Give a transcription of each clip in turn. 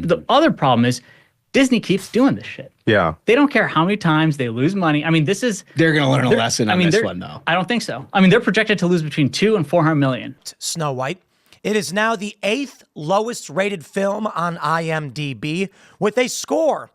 the other problem is Disney keeps doing this shit. Yeah. They don't care how many times they lose money. I mean, They're going to learn a lesson on this one, though. I don't think so. I mean, they're projected to lose between $200 and $400 million. Snow White. It is now the 8th lowest rated film on IMDb with a score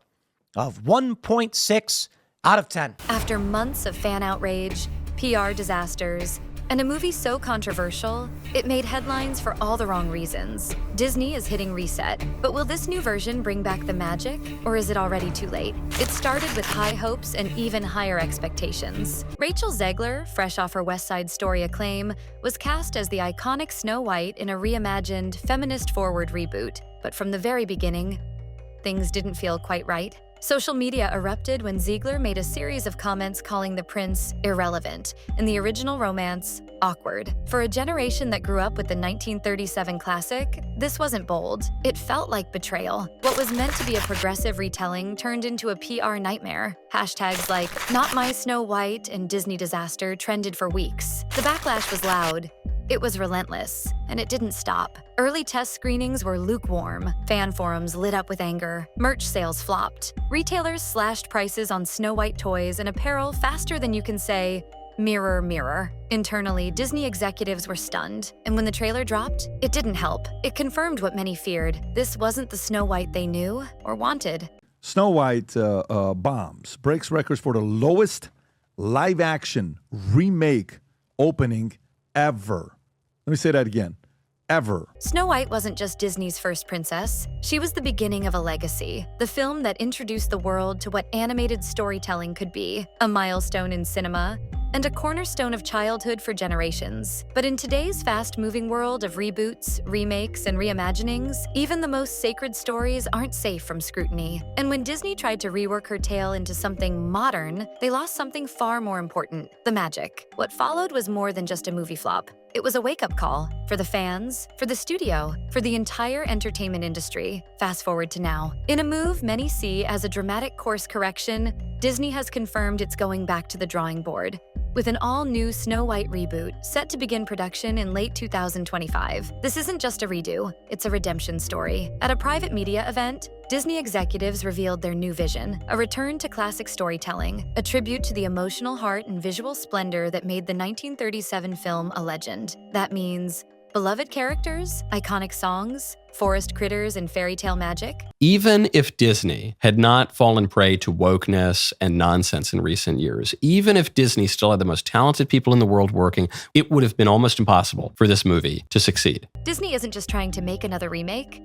of 1.6 out of 10. After months of fan outrage, PR disasters, and a movie so controversial, it made headlines for all the wrong reasons. Disney is hitting reset, but will this new version bring back the magic, or is it already too late? It started with high hopes and even higher expectations. Rachel Zegler, fresh off her West Side Story acclaim, was cast as the iconic Snow White in a reimagined, feminist-forward reboot. But from the very beginning, things didn't feel quite right. Social media erupted when Zegler made a series of comments calling the prince irrelevant and the original romance awkward. For a generation that grew up with the 1937 classic, this wasn't bold. It felt like betrayal. What was meant to be a progressive retelling turned into a PR nightmare. Hashtags like "Not My Snow White" and "Disney Disaster" trended for weeks. The backlash was loud. It was relentless, and it didn't stop. Early test screenings were lukewarm. Fan forums lit up with anger. Merch sales flopped. Retailers slashed prices on Snow White toys and apparel faster than you can say, "Mirror, mirror." Internally, Disney executives were stunned. And when the trailer dropped, it didn't help. It confirmed what many feared. This wasn't the Snow White they knew or wanted. Snow White bombs, breaks records for the lowest live-action remake opening ever. Let me say that again. Ever. Snow White wasn't just Disney's first princess. She was the beginning of a legacy. The film that introduced the world to what animated storytelling could be. A milestone in cinema, and a cornerstone of childhood for generations. But in today's fast-moving world of reboots, remakes, and reimaginings, even the most sacred stories aren't safe from scrutiny. And when Disney tried to rework her tale into something modern, they lost something far more important: the magic. What followed was more than just a movie flop. It was a wake-up call for the fans, for the studio, for the entire entertainment industry. Fast forward to now. In a move many see as a dramatic course correction, Disney has confirmed it's going back to the drawing board, with an all-new Snow White reboot set to begin production in late 2025. This isn't just a redo, it's a redemption story. At a private media event, Disney executives revealed their new vision, a return to classic storytelling, a tribute to the emotional heart and visual splendor that made the 1937 film a legend. That means beloved characters, iconic songs, forest critters, and fairy tale magic. Even if Disney had not fallen prey to wokeness and nonsense in recent years, even if Disney still had the most talented people in the world working, it would have been almost impossible for this movie to succeed. Disney isn't just trying to make another remake.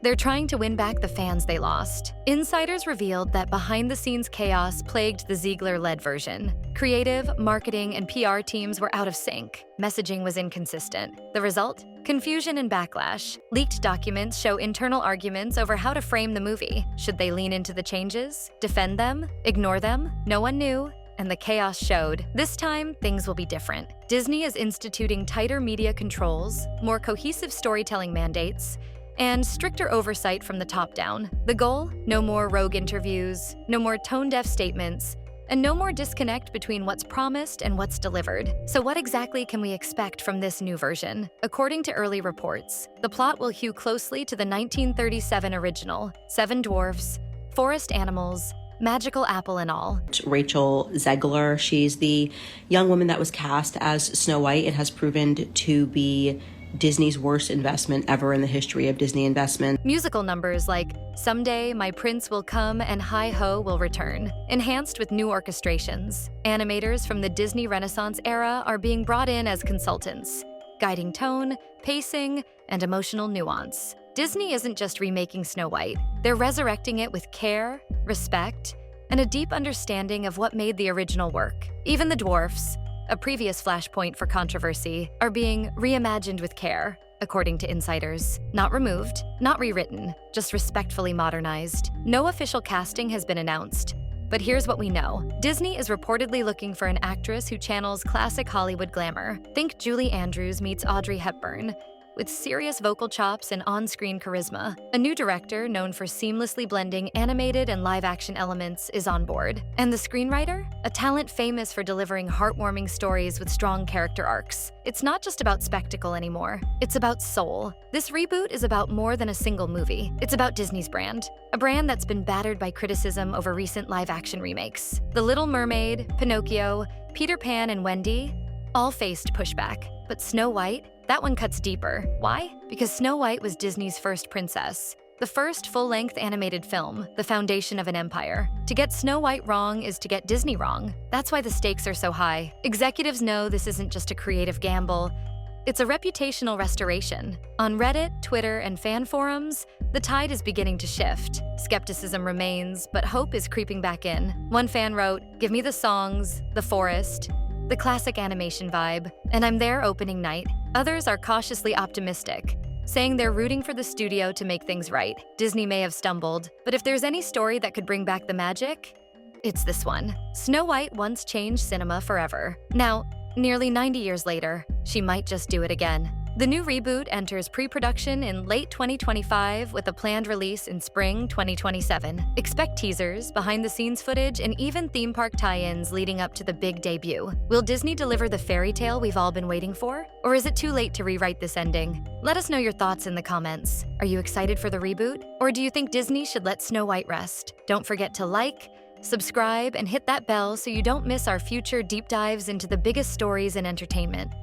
They're trying to win back the fans they lost. Insiders revealed that behind-the-scenes chaos plagued the Zegler-led version. Creative, marketing, and PR teams were out of sync. Messaging was inconsistent. The result? Confusion and backlash. Leaked documents show internal arguments over how to frame the movie. Should they lean into the changes? Defend them? Ignore them? No one knew. And the chaos showed. This time, things will be different. Disney is instituting tighter media controls, more cohesive storytelling mandates, and stricter oversight from the top down. The goal? No more rogue interviews, no more tone-deaf statements, and no more disconnect between what's promised and what's delivered. So what exactly can we expect from this new version? According to early reports, the plot will hew closely to the 1937 original: 7 dwarfs, forest animals, magical apple and all. Rachel Zegler, she's the young woman that was cast as Snow White. It has proven to be Disney's worst investment ever in the history of Disney investment. Musical numbers like "Someday My Prince Will Come" and "Hi Ho" will return, enhanced with new orchestrations. Animators from the Disney Renaissance era are being brought in as consultants, guiding tone, pacing, and emotional nuance. Disney isn't just remaking Snow White, they're resurrecting it with care, respect, and a deep understanding of what made the original work. Even the dwarfs, a previous flashpoint for controversy, are being reimagined with care, according to insiders. Not removed, not rewritten, just respectfully modernized. No official casting has been announced. But here's what we know. Disney is reportedly looking for an actress who channels classic Hollywood glamour. Think Julie Andrews meets Audrey Hepburn. with serious vocal chops and on-screen charisma. A new director known for seamlessly blending animated and live-action elements is on board. And the screenwriter? A talent famous for delivering heartwarming stories with strong character arcs. It's not just about spectacle anymore. It's about soul. This reboot is about more than a single movie. It's about Disney's brand. A brand that's been battered by criticism over recent live-action remakes. The Little Mermaid, Pinocchio, Peter Pan, and Wendy all faced pushback. But Snow White? That one cuts deeper. Why? Because Snow White was Disney's first princess. The first full-length animated film, the foundation of an empire. To get Snow White wrong is to get Disney wrong. That's why the stakes are so high. Executives know this isn't just a creative gamble. It's a reputational restoration. On Reddit, Twitter, and fan forums, the tide is beginning to shift. Skepticism remains, but hope is creeping back in. One fan wrote, "Give me the songs, the forest, the classic animation vibe, and I'm there opening night." Others are cautiously optimistic, saying they're rooting for the studio to make things right. Disney may have stumbled, but if there's any story that could bring back the magic, it's this one. Snow White once changed cinema forever. Now, nearly 90 years later, she might just do it again. The new reboot enters pre-production in late 2025 with a planned release in spring 2027. Expect teasers, behind-the-scenes footage, and even theme park tie-ins leading up to the big debut. Will Disney deliver the fairy tale we've all been waiting for? Or is it too late to rewrite this ending? Let us know your thoughts in the comments. Are you excited for the reboot? Or do you think Disney should let Snow White rest? Don't forget to like, subscribe, and hit that bell so you don't miss our future deep dives into the biggest stories in entertainment.